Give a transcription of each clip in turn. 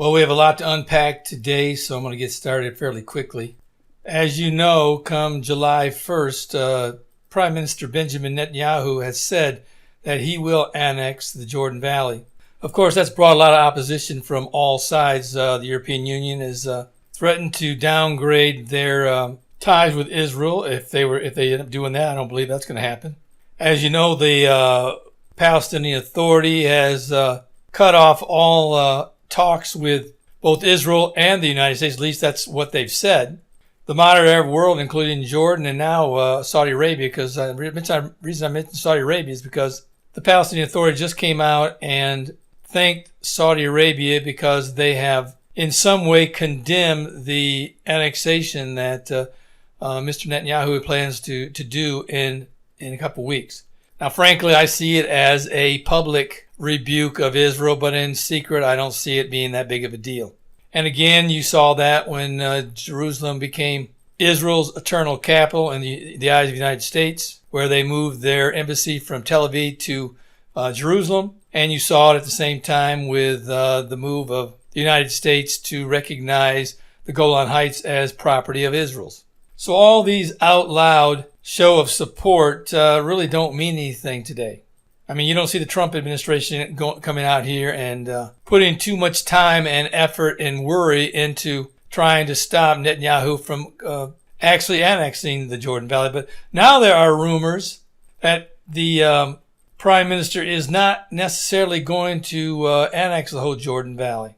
Well, we have a lot to unpack today, so I'm going to get started fairly quickly. As you know, come July 1st, Prime Minister Benjamin Netanyahu has said that he will annex the Jordan Valley. Of course, that's brought a lot of opposition from all sides. The European Union has threatened to downgrade their ties with Israel if they end up doing that. I don't believe that's going to happen. As you know, the Palestinian Authority has cut off all talks with both Israel and the United States. At least that's what they've said. The modern Arab world, including Jordan and now Saudi Arabia, because the reason I mentioned Saudi Arabia is because the Palestinian Authority just came out and thanked Saudi Arabia because they have in some way condemned the annexation that Mr. Netanyahu plans to do in a couple weeks. Now, frankly, I see it as a public rebuke of Israel, but in secret, I don't see it being that big of a deal. And again, you saw that when Jerusalem became Israel's eternal capital in the eyes of the United States, where they moved their embassy from Tel Aviv to Jerusalem. And you saw it at the same time with the move of the United States to recognize the Golan Heights as property of Israel's. So all these out loud show of support really don't mean anything today. I mean, you don't see the Trump administration coming out here and putting too much time and effort and worry into trying to stop Netanyahu from actually annexing the Jordan Valley. But now there are rumors that the Prime Minister is not necessarily going to annex the whole Jordan Valley.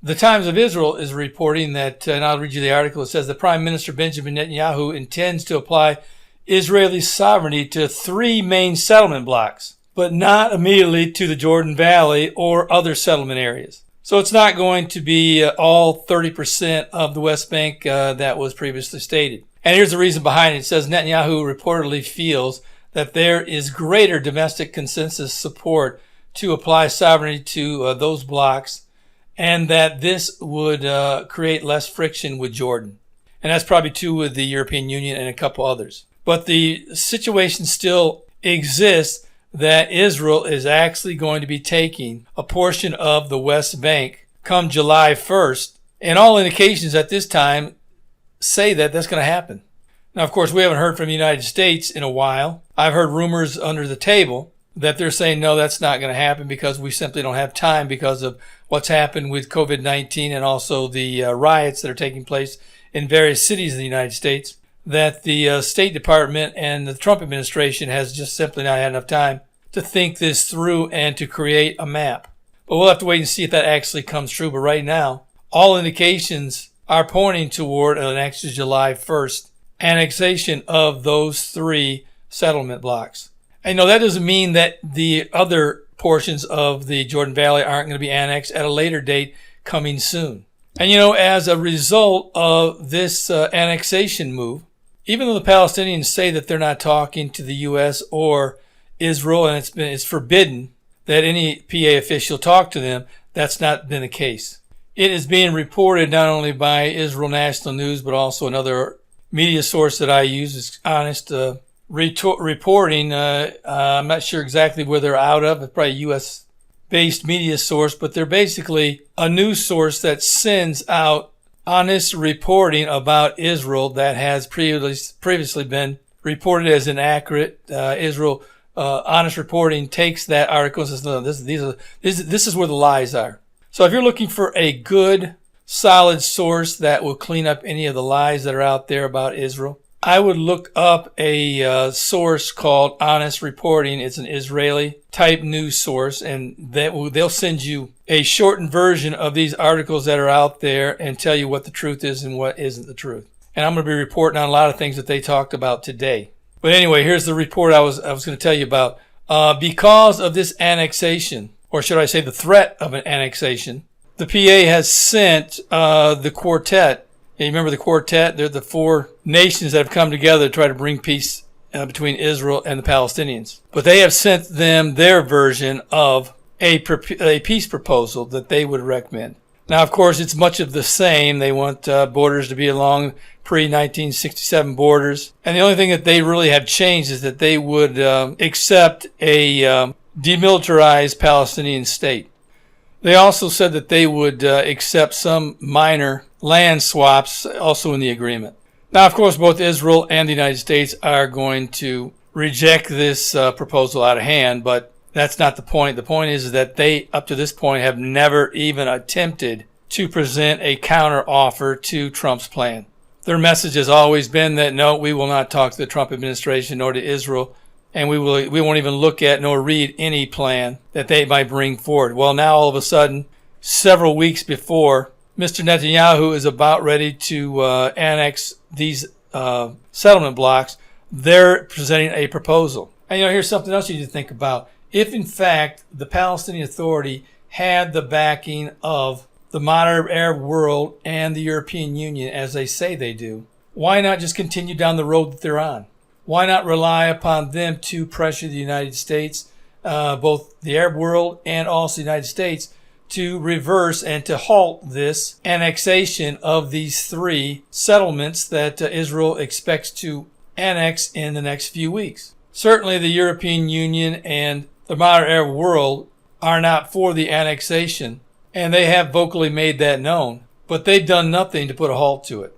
The Times of Israel is reporting that, and I'll read you the article, it says the Prime Minister Benjamin Netanyahu intends to apply Israeli sovereignty to 3 main settlement blocks, but not immediately to the Jordan Valley or other settlement areas. So it's not going to be all 30% of the West Bank that was previously stated. And here's the reason behind it. It says Netanyahu reportedly feels that there is greater domestic consensus support to apply sovereignty to those blocks, and that this would create less friction with Jordan. And that's probably true with the European Union and a couple others. But the situation still exists that Israel is actually going to be taking a portion of the West Bank come July 1st. And all indications at this time say that that's going to happen. Now, of course, we haven't heard from the United States in a while. I've heard rumors under the table that they're saying, no, that's not going to happen because we simply don't have time because of what's happened with COVID-19 and also the riots that are taking place in various cities in the United States, that the State Department and the Trump administration has just simply not had enough time to think this through and to create a map. But we'll have to wait and see if that actually comes true. But right now, all indications are pointing toward an actual July 1st annexation of those 3 settlement blocks. And that doesn't mean that the other portions of the Jordan Valley aren't going to be annexed at a later date coming soon. And as a result of this annexation move, even though the Palestinians say that they're not talking to the U.S. or Israel, and it's forbidden that any PA official talk to them, that's not been the case. It is being reported not only by Israel National News, but also another media source that I use is Honest reporting. I'm not sure exactly where they're out of. It's probably a U.S.-based media source, but they're basically a news source that sends out honest reporting about Israel that has previously been reported as inaccurate. Israel Honest Reporting takes that article and says, no, this is where the lies are. So if you're looking for a good, solid source that will clean up any of the lies that are out there about Israel, I would look up a source called Honest Reporting. It's an Israeli type news source, and they'll send you a shortened version of these articles that are out there and tell you what the truth is and what isn't the truth. And I'm going to be reporting on a lot of things that they talked about today. But anyway, here's the report I was going to tell you about. Because of this annexation, or should I say the threat of an annexation, the PA has sent the quartet. You remember the quartet? They're the 4 nations that have come together to try to bring peace between Israel and the Palestinians. But they have sent them their version of a peace proposal that they would recommend. Now, of course, it's much of the same. They want borders to be along pre-1967 borders. And the only thing that they really have changed is that they would accept a demilitarized Palestinian state. They also said that they would accept some minor land swaps also in the agreement. Now, of course, both Israel and the United States are going to reject this proposal out of hand, but that's not the point. The point is that they, up to this point, have never even attempted to present a counter offer to Trump's plan. Their message has always been that no, we will not talk to the Trump administration nor to Israel, and we won't even look at nor read any plan that they might bring forward. Well, now all of a sudden, several weeks before Mr. Netanyahu is about ready to annex these settlement blocks, they're presenting a proposal. And here's something else you need to think about. If in fact the Palestinian Authority had the backing of the modern Arab world and the European Union, as they say they do, why not just continue down the road that they're on? Why not rely upon them to pressure the United States, both the Arab world and also the United States, to reverse and to halt this annexation of these three settlements that Israel expects to annex in the next few weeks? Certainly the European Union and the modern Arab world are not for the annexation, and they have vocally made that known, but they've done nothing to put a halt to it.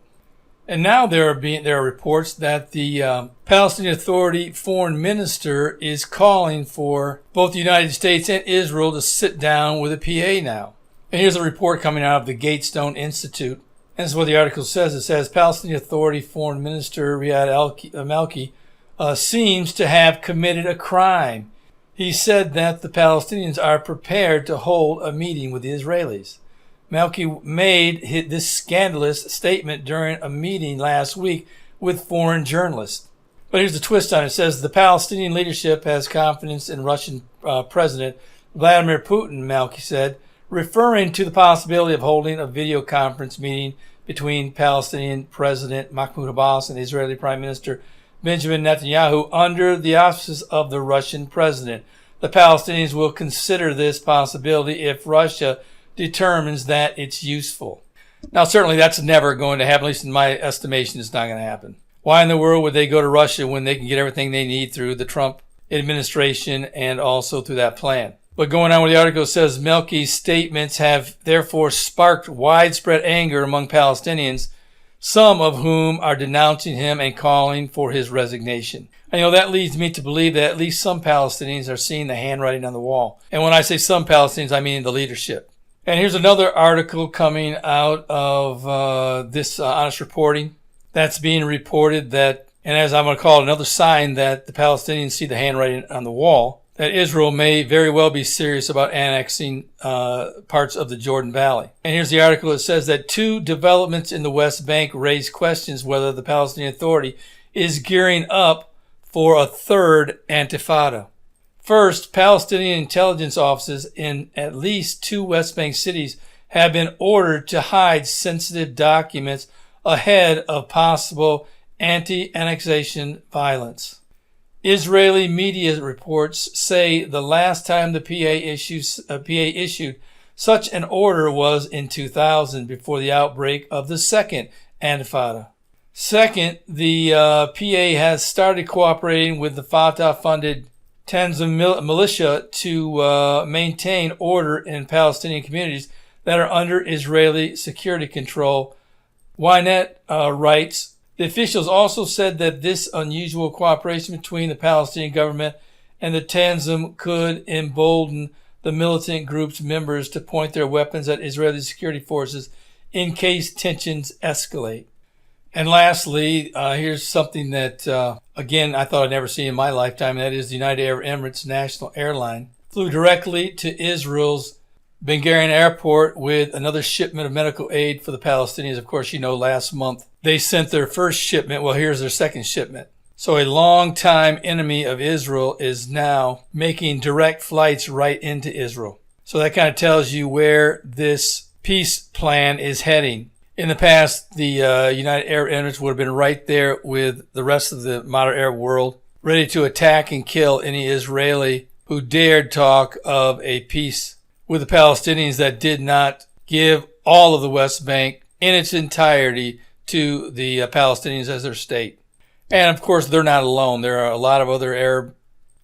And now there are reports that the Palestinian Authority foreign minister is calling for both the United States and Israel to sit down with a PA now. And here's a report coming out of the Gatestone Institute. And this is what the article says. It says Palestinian Authority foreign minister Riyad al-Malki seems to have committed a crime. He said that the Palestinians are prepared to hold a meeting with the Israelis. Malki made this scandalous statement during a meeting last week with foreign journalists. But here's the twist on it. It says the Palestinian leadership has confidence in Russian President Vladimir Putin, Malki said, referring to the possibility of holding a video conference meeting between Palestinian President Mahmoud Abbas and Israeli Prime Minister Benjamin Netanyahu under the auspices of the Russian president. The Palestinians will consider this possibility if Russia determines that it's useful. Now, certainly that's never going to happen. At least in my estimation, it's not going to happen. Why in the world would they go to Russia when they can get everything they need through the Trump administration and also through that plan? But going on with the article, it says Malki's statements have therefore sparked widespread anger among Palestinians, some of whom are denouncing him and calling for his resignation. And that leads me to believe that at least some Palestinians are seeing the handwriting on the wall. And when I say some Palestinians, I mean the leadership. And here's another article coming out of this Honest Reporting that's being reported that, and as I'm going to call it, another sign that the Palestinians see the handwriting on the wall, that Israel may very well be serious about annexing parts of the Jordan Valley. And here's the article. It says that two developments in the West Bank raise questions whether the Palestinian Authority is gearing up for a third Intifada. First, Palestinian intelligence offices in at least two West Bank cities have been ordered to hide sensitive documents ahead of possible anti-annexation violence. Israeli media reports say the last time the PA issued such an order was in 2000, before the outbreak of the second Intifada. Second, the PA has started cooperating with the Fatah-funded Tanzim militia to maintain order in Palestinian communities that are under Israeli security control. Ynet writes, the officials also said that this unusual cooperation between the Palestinian government and the Tanzim could embolden the militant group's members to point their weapons at Israeli security forces in case tensions escalate. And lastly, here's something that, again, I thought I'd never see in my lifetime, and that is the United Arab Emirates national airline flew directly to Israel's Ben Gurion Airport with another shipment of medical aid for the Palestinians. Of course, last month they sent their first shipment. Well, here's their second shipment. So a longtime enemy of Israel is now making direct flights right into Israel. So that kind of tells you where this peace plan is heading. In the past, the United Arab Emirates would have been right there with the rest of the modern Arab world, ready to attack and kill any Israeli who dared talk of a peace with the Palestinians that did not give all of the West Bank in its entirety to the Palestinians as their state. And of course, they're not alone. There are a lot of other Arab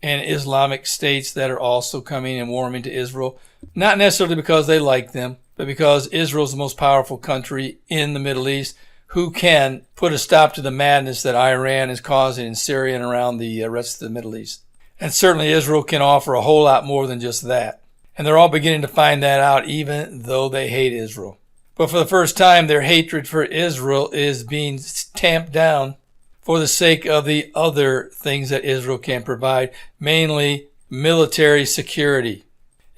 and Islamic states that are also coming and warming to Israel. Not necessarily because they like them, but because Israel is the most powerful country in the Middle East who can put a stop to the madness that Iran is causing in Syria and around the rest of the Middle East. And certainly Israel can offer a whole lot more than just that. And they're all beginning to find that out, even though they hate Israel. But for the first time, their hatred for Israel is being tamped down for the sake of the other things that Israel can provide, mainly military security.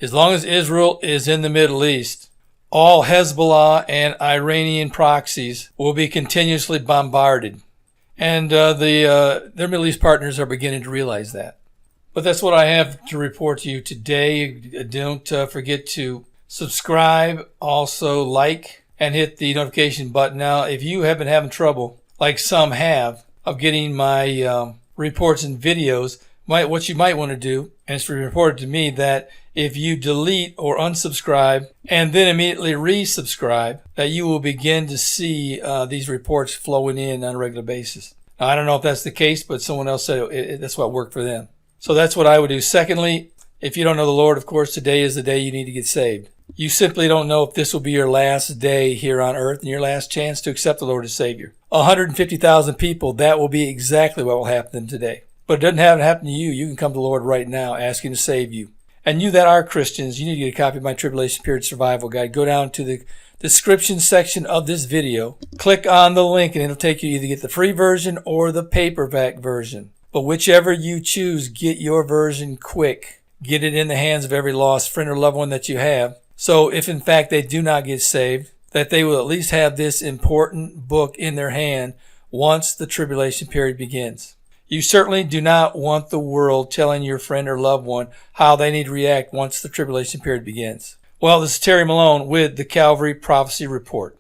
As long as Israel is in the Middle East, all Hezbollah and Iranian proxies will be continuously bombarded. And their Middle East partners are beginning to realize that. But that's what I have to report to you today. Don't forget to subscribe, also like, and hit the notification button. Now, if you have been having trouble, like some have, of getting my reports and videos, what you might want to do, and it's reported to me that if you delete or unsubscribe and then immediately resubscribe, that you will begin to see these reports flowing in on a regular basis. Now, I don't know if that's the case, but someone else said that's what worked for them. So that's what I would do. Secondly, if you don't know the Lord, of course, today is the day you need to get saved. You simply don't know if this will be your last day here on earth and your last chance to accept the Lord as Savior. 150,000 people, that will be exactly what will happen to them today. But it doesn't have to happen to you. You can come to the Lord right now, asking to save you. And you that are Christians, you need to get a copy of my Tribulation Period Survival Guide. Go down to the description section of this video. Click on the link and it'll take you either get the free version or the paperback version. But whichever you choose, get your version quick. Get it in the hands of every lost friend or loved one that you have. So if in fact they do not get saved, that they will at least have this important book in their hand once the tribulation period begins. You certainly do not want the world telling your friend or loved one how they need to react once the tribulation period begins. Well, this is Terry Malone with the Calvary Prophecy Report.